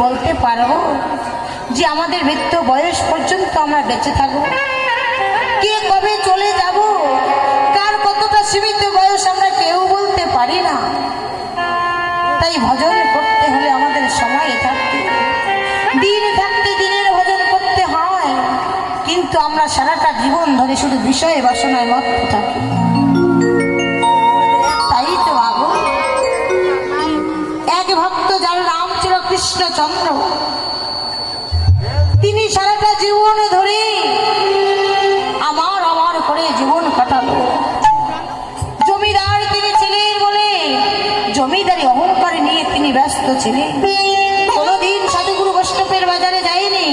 বলতে পারবো যে আমাদের মৃত্যু বয়স পর্যন্ত আমরা বেঁচে থাকবো? কে কবে চলে যাব, কার কতটা সীমিত বয়স আমরা কেউ বলতে পারি না। তাই ভজন করতে হলে আমাদের সময় থাকতে, দিন থাকতে দিনের ভজন করতে হয়। কিন্তু আমরা সারাটা জীবন ধরে শুধু বিষয়ে বাসনায় মত্ত থাকি। তাই তো ভাবো, এক ভক্ত যার নাম ছিল কৃষ্ণচন্দ্র, তিনি সারাটা জীবন ধরে আমার আমার করে জীবন কাটালো। জমিদার তিনি ছিলেন বলে জমিদারি অহংকার নিয়ে তিনি ব্যস্ত ছিলেন। কোনোদিন সাধুগুরু বৈষ্ণবের বাজারে যায়নি,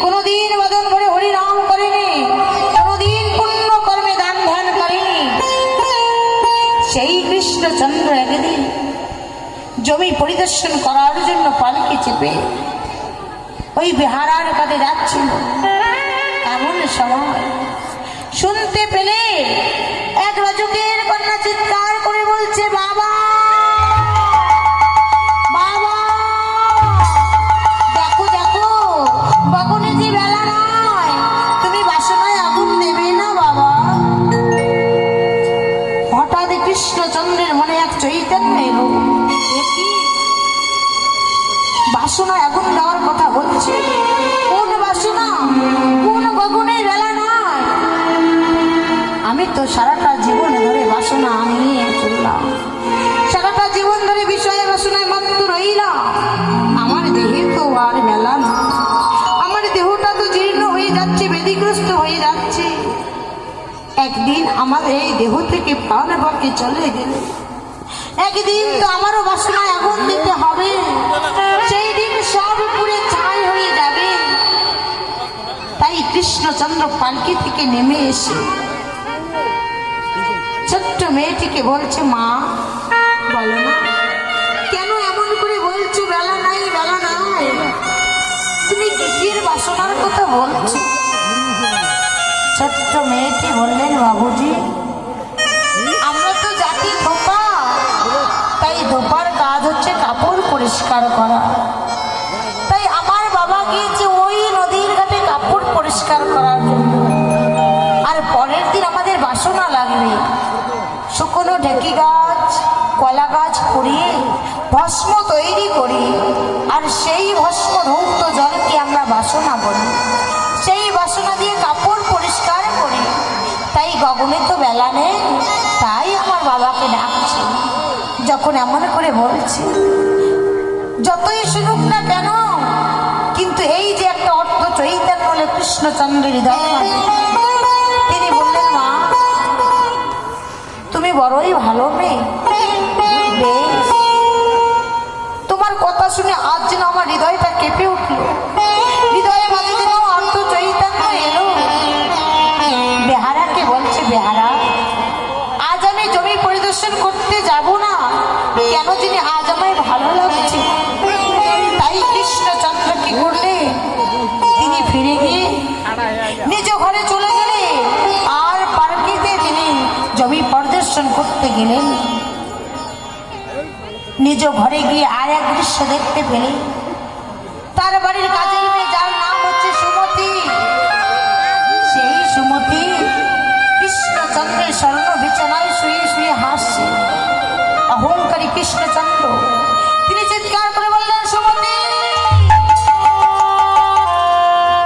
কোনোদিন বদন ভরে হরিনাম করেনি, কোনোদিন পুণ্য কর্মে দান ধ্যান করেনি। সেই কৃষ্ণচন্দ্র একদিন জমি পরিদর্শন করার জন্য পালকি চেপে ওই বেহারার কাছে যাচ্ছিল। এমন সময় শুনতে পেলে এক রাজকের কন্যা চিৎকার করে বলছে, বাবা বাবা, দেখো দেখো, গগনে যে বেলা নয়, তুমি বাসনায় আগুন দেবে না বাবা। হঠাৎ কৃষ্ণচন্দ্রের মনে এক চৈতন্য এলো, বাসনায় আগুন দেওয়ার কথা বলছে। কোন বাসনা, কোন গগনের বেলা নয়। আমি তো সারাটা জীবন ধরে বাসনা নিয়ে চললাম, সারাটা জীবন ধরে বিষয়ে বাসনায় মত্ত রইলাম। আমার দেহে তো আর বেলা না, আমার দেহটা তো জীর্ণ হয়ে যাচ্ছে, ব্যাধিগ্রস্ত হয়ে যাচ্ছে। একদিন আমাদের এই দেহ থেকে প্রাণ বাকি চলে গেলে একদিন তো আমারও বাসনায় আগুন দিতে হবে। সেই দিন সব পুড়ে ছাই হয়ে যাবে। তাই কৃষ্ণচন্দ্র পালকি থেকে নেমে এসে ছোট্ট মেয়েটিকে বলছে, মা বলো না, কেন এমন করে বলছো বেলা নাই বেলা নাই? তুমি কিসের বাসনার কথা বলছো? ছোট্ট মেয়েটি বললেন, বাবুজি, আমরা তো জাতির ধোপা, তাই ধোপার কাজ হচ্ছে কাপড় পরিষ্কার করা। তাই আমার বাবা গিয়েছে ওই নদীর ঘাটে কাপড় পরিষ্কার করার জন্য। আর পরের দিন আমাদের বাসনা লাগবে, শুকনো ঢেকি গাছ, কলা গাছ পুড়িয়ে ভস্ম তৈরি করি। আর সেই ভস্ম ধৌত জলকে আমরা বাসনা বলি। সেই বাসনা দিয়ে কাপড় পরিষ্কার করি। তাই গগনে তো বেলা নেই, তাই আমার বাবাকে ডাকছে। যখন এমন করে বলছে, যতই শুনুক না কেন, কিন্তু এই যে একটা অর্থ চৈতন্য হলে কৃষ্ণচন্দ্রের হৃদয়, তিনি বললেন, মা তুমি বড়ই ভালো মেয়ে, বেশ, তোমার কথা শুনে আজ যেন আমার হৃদয়টা কেঁপে উঠল, হৃদয়ে মাঝে যেন অর্থ চৈতন্য এলো। বেহারাকে বলছে, বেহারা, আজ আমি জমি পরিদর্শন করতে যাব না, কেন যিনি আজ আমায় ভালো লাগছে। তাই কৃষ্ণচন্দ্র কি করলে, তিনি ফিরে গিয়ে নিজ ঘরে চলে গেলে। আর পালকিতে তিনি জমি পরিদর্শন করতে গেলেন। নিজ ঘরে গিয়ে আর এক দৃশ্য দেখতে পেলেন। তার বাড়ির কাজের মেয়ে, যার নাম হচ্ছে সুমতি, সেই সুমতি কৃষ্ণচন্দ্রের স্বর্ণ বিছানায় শুয়ে শুয়ে হাসছে। অহংকারী কৃষ্ণচন্দ্র তিনি চিৎকার করে বললেন, সুমতি,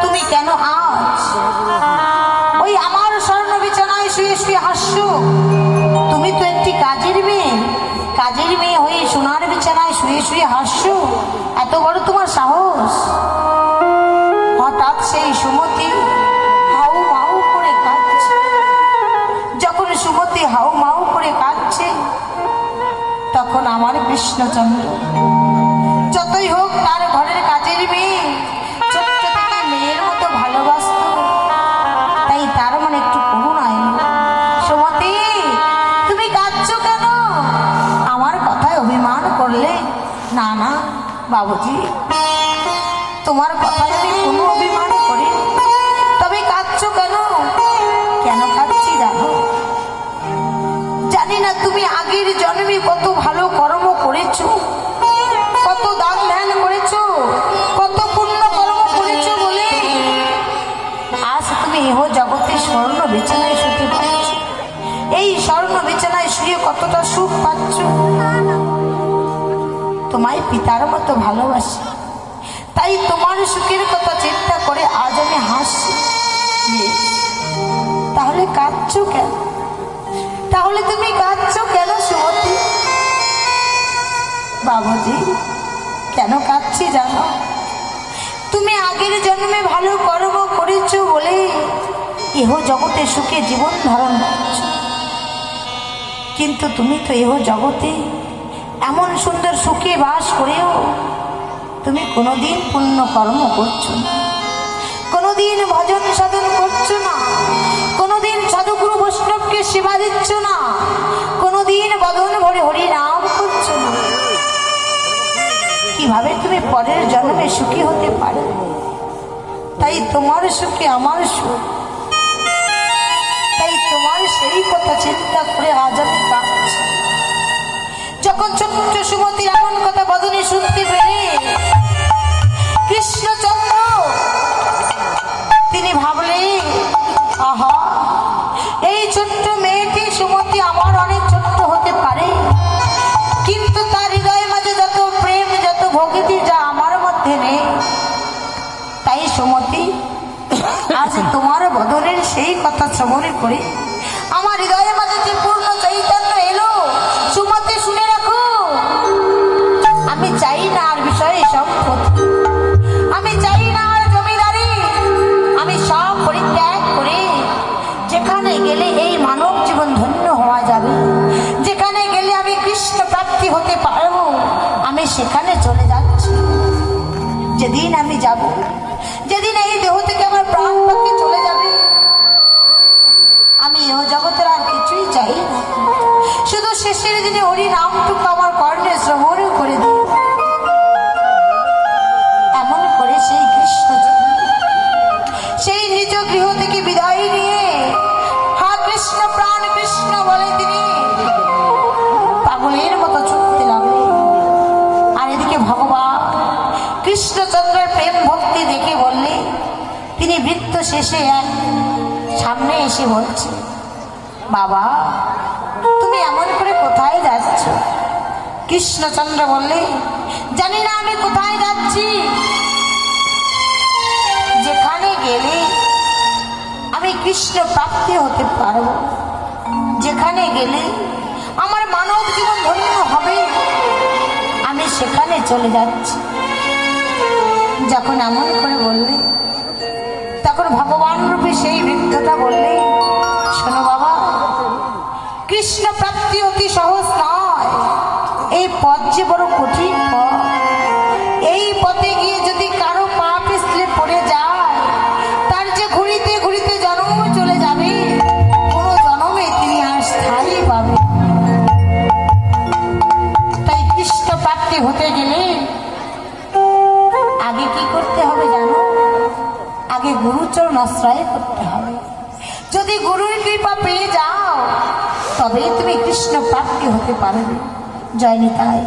তুমি কেন আজ ওই আমার স্বর্ণ বিছানায় শুয়ে শুয়ে হাসছো? তুমি তো একটি কাজের মেয়ে, কাজের মেয়ে হয়ে সোনার বিছানায় শুয়ে শুয়ে হাসছো, এত বড় তোমার সাহস? হঠাৎ সেই সুমতি হাউ মাউ করে কাঁদছে। যখন সুমতি হাউ মাউ করে কাঁদছে, তখন আমার কৃষ্ণচন্দ্র যতই হোক তার ঘরের কাজের মেয়ে, ছোট্ট থেকে মেয়ের মতো ভালোবাসত। তাই তার মনে একটু করুণা এলো। সুমতি, তুমি কাঁদছো কেন? আমার কথায় অভিমান করলে? না না বাবুজি, তোমার কথায় আমি কোনো অভিমান করি, তবে কাঁদছো কেন? কেন কাঁদছি জানো? জানি না তুমি আগের জন্মে কত ভালো কর্ম করেছো, কত দান ধ্যান করেছো, এই স্বর্ণ বিছানায় শুয়ে কতটা সুখ পাচ্ছ। তোমায় পিতার মতো ভালোবাসি, তাই তোমার সুখের কথা চিন্তা করে আজ আমি হাসছি। তাহলে কাঁদছো কেন? তাহলে তুমি কাঁদছো কেন সুমতি? বাবুজি, কেন কাঁদছি জানো? তুমি আগের জন্মে ভালো কর্ম করেছো বলে এহ জগতে সুখে জীবন ধারণ করছো, কিন্তু তুমি তো এহ জগতে এমন সুন্দর সুখে বাস করেও তুমি কোনোদিন পুণ্য কর্ম করছো না, কোনোদিন ভজন সাধন করছো না, কোনোদিন সাধুগুরু বৈষ্ণবকে সেবা দিচ্ছ না, কোনোদিন বদন ভরে হরি নাম করছো না। কিভাবে তুমি পরের জন্মে সুখী হতে পারো? তাই তোমার সুখে আমার সুখ, তাই তোমার সেই কথা চিন্তা করে আজ আমি কাঁদছি। যখন ছোট্ট সুমতির এমন কথা বদনে শুনতে পেরে কৃষ্ণচন্দ্র তিনি ভাবলেন, আহা, এই ছোট্ট মেয়েটি সুমতি আমার অনেক ছোট্ট হতে পারে, কিন্তু তার হৃদয়ের মাঝে যত প্রেম, যত ভক্তি যা আমার মধ্যে নেই। তাই সুমতি, আজ তোমার বদনের সেই কথা শ্রবণ করে আমার হৃদয়ের মাঝে যে পূর্ণ চৈতন্য এলো, সুমতি শুনে রাখো, আমি চাই না আর বিষয়ে সম্পত্তি, আমি চাই না আর জমিদারি, আমি সব পরিত্যাগ করে যেখানে গেলে এই মানব জীবন ধন্য হওয়া যাবে, যেখানে গেলে আমি কৃষ্ণ প্রাপ্তি হতে পারবো, আমি সেখানে চলে যাচ্ছি। যেদিন আমি যাব, যেদিন এই দেহ থেকে আমার প্রাণ পাখি চলে যাবে, আমি এ জগতের আর কিছুই চাই না, শুধু শেষের দিনে হরি নামটুকু আমার কর্ণে শ্রবণ করে দিই। এমন করে সেই কৃষ্ণ সেই নিজ গৃহ থেকে বিদায় নিয়ে হা কৃষ্ণ প্রাণ কৃষ্ণ বলে তিনি পাগলের মতো ছুটতে লাগলেন। আর এদিকে ভগবান কৃষ্ণচন্দ্রের প্রেম ভক্তি দেখে বললে, তিনি বৃত্ত শেষে এক সামনে এসে বলছে, বাবা তুমি এমন করে কোথায় যাচ্ছ? কৃষ্ণচন্দ্র বললে, জানি না আমি কোথায় যাচ্ছি, যেখানে গেলে আমি কৃষ্ণ প্রাপ্তি হতে পারব, যেখানে গেলে আমার মানব জীবন ধন্য হবে, আমি সেখানে চলে যাচ্ছি। যখন এমন করে বললে, তখন ভগবান রূপে সেই বৃদ্ধটা বললে, শোনো বাবা, কৃষ্ণ প্রাপ্তি অতি সহজ নয়, এই পথ যে বড় কঠিন পথ। এই পথে গিয়ে যদি কারো পা পিছলে পড়ে যায়, তার যে ঘুরিতে ঘুরিতে জন্ম চলে যাবে, কোনো জন্মে তিনি আর স্থায়ী পাবে। তাই কৃষ্ণ প্রাপ্তি হতে গেলে আগে কি করতে হবে জানো? আগে গুরুচরণ আশ্রয় করতে হবে। যদি গুরুর কৃপা পেয়ে যাও, তবেই তুমি কৃষ্ণ প্রাপ্তি হতে পারবে। জয় নিতাই।